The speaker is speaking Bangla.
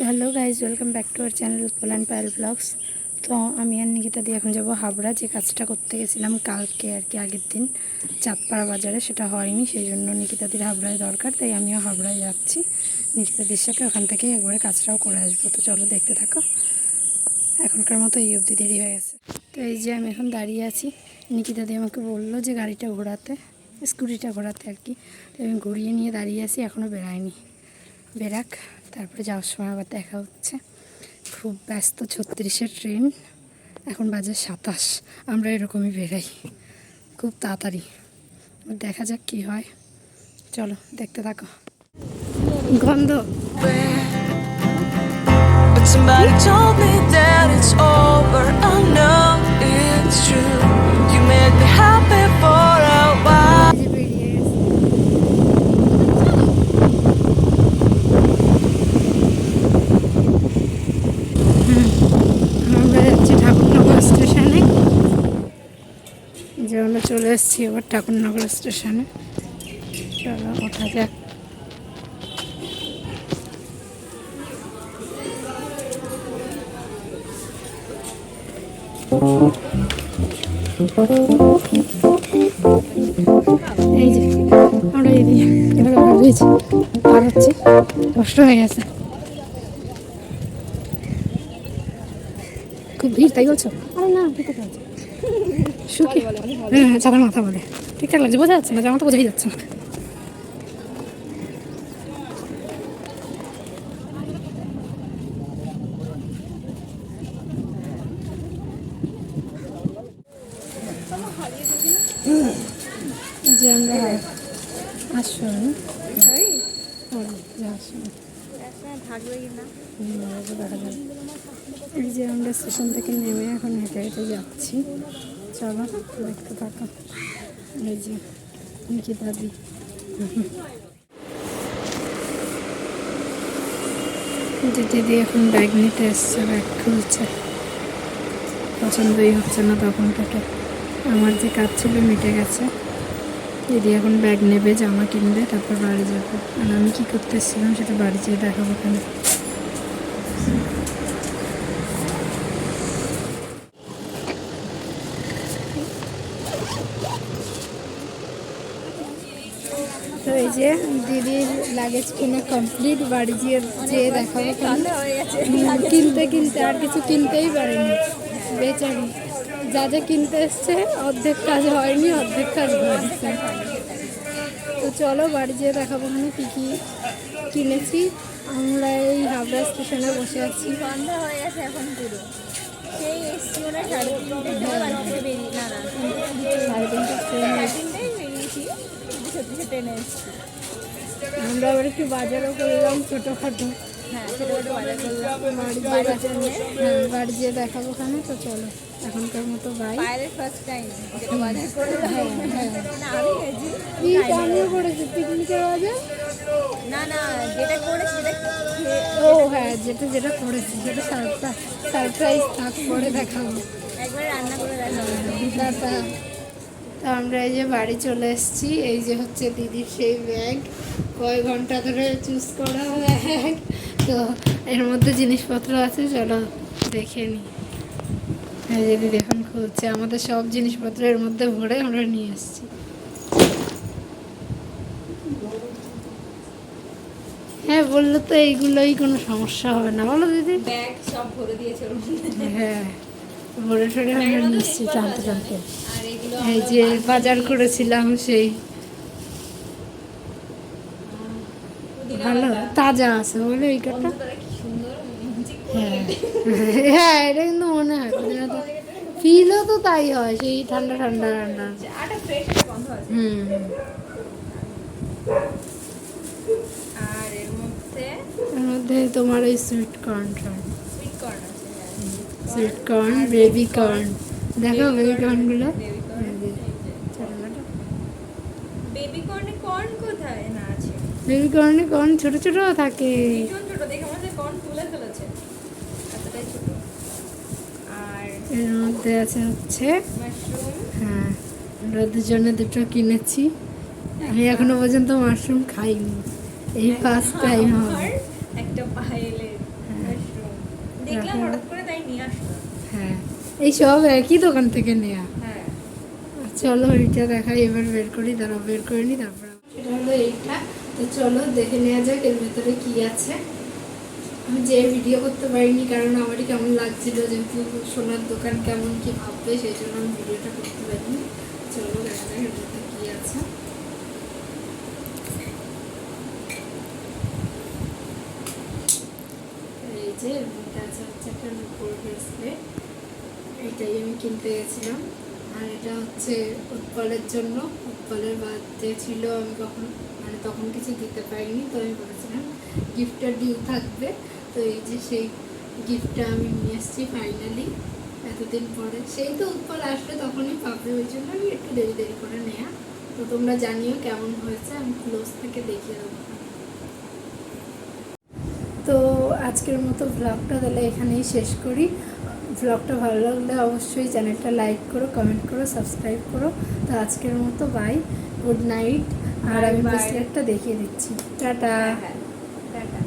Hello guys, welcome back to our channel Utpal and Payel vlogs. তো আমি আর নিকিতা দিয়ে এখন যাবো হাবড়া। যে কাজটা করতে গেছিলাম কালকে আর কি, আগের দিন চাঁদপাড়া বাজারে, সেটা হয়নি। সেই জন্য নিকিতাদির হাবড়ায় দরকার, তাই আমিও হাবড়ায় যাচ্ছি নিকিতাদির সাথে। ওখান থেকে একবারে কাজটাও করে আসবো। তো চলো দেখতে থাকো। এখনকার মতো এই অবধি দেরি হয়ে গেছে। তো এই যে আমি এখন দাঁড়িয়ে আছি, নিকিতাদি আমাকে বললো যে গাড়িটা ঘোরাতে, স্কুটিটা ঘোরাতে আর কি। তো আমি ঘুরিয়ে নিয়ে দাঁড়িয়ে আছি, এখনও বেরায়নি। বেরাক, তারপরে যাওয়ার সময় আবার দেখা হচ্ছে। খুব ব্যস্ত, 36-এর ট্রেন, এখন বাজে 27। আমরা এরকমই বেরাই খুব তাড়াতাড়ি। দেখা যাক কি হয়, চলো দেখতে থাকো। গন্ধ But somebody told me that it's over. I know it's true. You made me happy for a while. আমরা যাচ্ছি ঠাকুরনগর স্টেশনে। যে আমরা চলে এসেছি এবার ঠাকুরনগর স্টেশনে। চলো ওঠা যাক। এই যে আমরা এদিকে পার হচ্ছি, কষ্ট হয়ে গেছে, খুব ভিড়, তাই বলছো? আরে না, ঠিক আছে, শুকি। হ্যাঁ, সাধারণ মাথা বলে ঠিকঠাক লাগছে, বোঝা যাচ্ছে না, জামা তো বোঝাই যাচ্ছে না। যে আমরা আসুন এই যে আমরা স্টেশন থেকে নেমে এখন হেঁটে হেঁটে যাচ্ছি। চলো দেখতে থাকো। এই যে নিকিতাদি, দিদি এখন ব্যাগ নিতে এসছে, ব্যাগ খুলছে। পছন্দই হচ্ছে না তখন থেকে। আমার যে কাজ ছিল মিটে গেছে। দিদি এখন ব্যাগ নেবে, জামা কিনবে, তারপর বাড়ি যাবো। আর আমি কী করতে এসেছিলাম সেটা বাড়ি যেয়ে দেখাবো কেন। তো এই যে দিদির লাগেজ কিনে কমপ্লিট, বাড়ি যেয়ে দেখাবো কেন। কিনতে কিনতে আর কিছু কিনতেই পারেনি বেচারি। যা যা কিনতে এসছে অর্ধেক কাজ হয়নি, অর্ধেক কাজ হয়েছে। তো চলো বাড়ি যেয়ে দেখাবো মানে কী কী কিনেছি। আমরা এই হাবড়া স্টেশনে বসে আছি। সন্ধ্যা হয়ে গেছে এখন পুরো। সেই এসছি ওরা 3:30 বেরিয়ে, না 3:30 3:30 বেরিয়েছি, কিন্তু সত্যি ট্রেনে এসছি। আমরা আবার একটু বাজারও করলাম ছোটোখাটো। হ্যাঁ, ছোটোখাটো বাজার করলাম বাড়ি যেয়ে দেখাবো ওখানে। তো চলো এখনকার মতো বাই। বাইরের ফার্স্ট টাইম যেটা বাজার করলাম। না আমি গেছি, আমিও করেছি পিকনিকের বাজার। না যেটা করেছি সেটা ও হ্যাঁ, যেটা করেছি সেটা সারপ্রাইজ থাক, পরে দেখাবো। একবার রান্না করে দেখাবো। তো আমরা এই যে বাড়ি চলে এসেছি। এই যে হচ্ছে দিদির সেই ব্যাগ, কয় ঘন্টা ধরে চুজ করা ব্যাগ। তো এর মধ্যে জিনিসপত্র আছে, চলো দেখে নিই। এই যে দিদি এখন খুলছে, আমাদের সব জিনিসপত্র এর মধ্যে ভরে আমরা নিয়ে এসেছি। হ্যাঁ বললো তো এইগুলোই কোনো সমস্যা হবে না, বলো দিদি। ব্যাগ সব ভরে দিয়েছে। হ্যাঁ, ভরে ঠরে আমরা নিচ্ছি টানতে টানতে। আর এগুলো এই যে বাজার করেছিলাম সেই, ভালো তাজা আছে বলে ওই কাটা। হ্যাঁ হ্যাঁ, এটা কিন্তু মনে হয় ফিলও তো তাই হয়, সেই ঠান্ডা ঠান্ডা ঠান্ডা। হুম, আর এর মধ্যে তোমার ওই সুইট কর্ন, সুইট আছে, কর্ন, বেবি কর্ন। দেখো বেবি কর্নগুলো। বেবি কর্নে কর্ন কোথায় না আছে? বেবি কর্নে কর্ন ছোট ছোট থাকে। ভীষণ ছোট, দেখে মনে হচ্ছে কর্ন তুলে ফেলেছে, এতটাই ছোট। আর এর মধ্যে আছে হচ্ছে মাশরুম। হ্যাঁ, আমরা দুজনে দুটো কিনেছি। আমি এখনো পর্যন্ত মাশরুম খাইনি, এই ফার্স্ট টাইম হবে। একটা পায়েলের দেখলাম হঠাৎ করে তাই নিয়ে আসলাম। হ্যাঁ, এই সব একই দোকান থেকে নেওয়া। হ্যাঁ চলো এইটা দেখাই, এবার বের করি, দাঁড়াও বের করে নি তারপর। এটা হলো এইটা, তো চলো দেখে নেওয়া যাক এর ভেতরে কি আছে। আমি যে ভিডিও করতে পারিনি কারণ আমারই কেমন লাগছিল, যেহেতু সোনার দোকান কেমন কি ভাববে, সেই জন্য আমি ভিডিওটা করতে পারিনি। চলো দেখা যাক এর ভেতরে কি আছে। এই যে এর মধ্যে আছে হচ্ছে একটা রূপোর ব্রেসলেট, এইটাই আমি কিনতে গেছিলাম। আর এটা হচ্ছে উৎপলের জন্য, উৎপলের বার্থডে ছিল, আমি কখন মানে তখন কিছু দিতে পারিনি, তো আমি বলেছিলাম গিফটটা ডিউ থাকবে। তো এই যে সেই গিফটটা আমি নিয়ে এসেছি ফাইনালি এতদিন পরে। সেই তো উৎপল আসলে তখনই পাবে, ওই জন্য আমি একটু দেরি দেরি করে নেওয়া। তো তোমরা জানিও কেমন হয়েছে, আমি ক্লোজ থেকে দেখিয়ে দেবো। তো আজকের মতো ব্লগটা তাহলে এখানেই শেষ করি। ব্লগটা ভালো লাগলে অবশ্যই চ্যানেলটা লাইক করো, কমেন্ট করো, সাবস্ক্রাইব করো। তো আজকের মতো বাই, গুড নাইট। আর আমি ব্রেসলেটটা দেখিয়ে দিচ্ছি। টাটা। হ্যাঁ টাটা।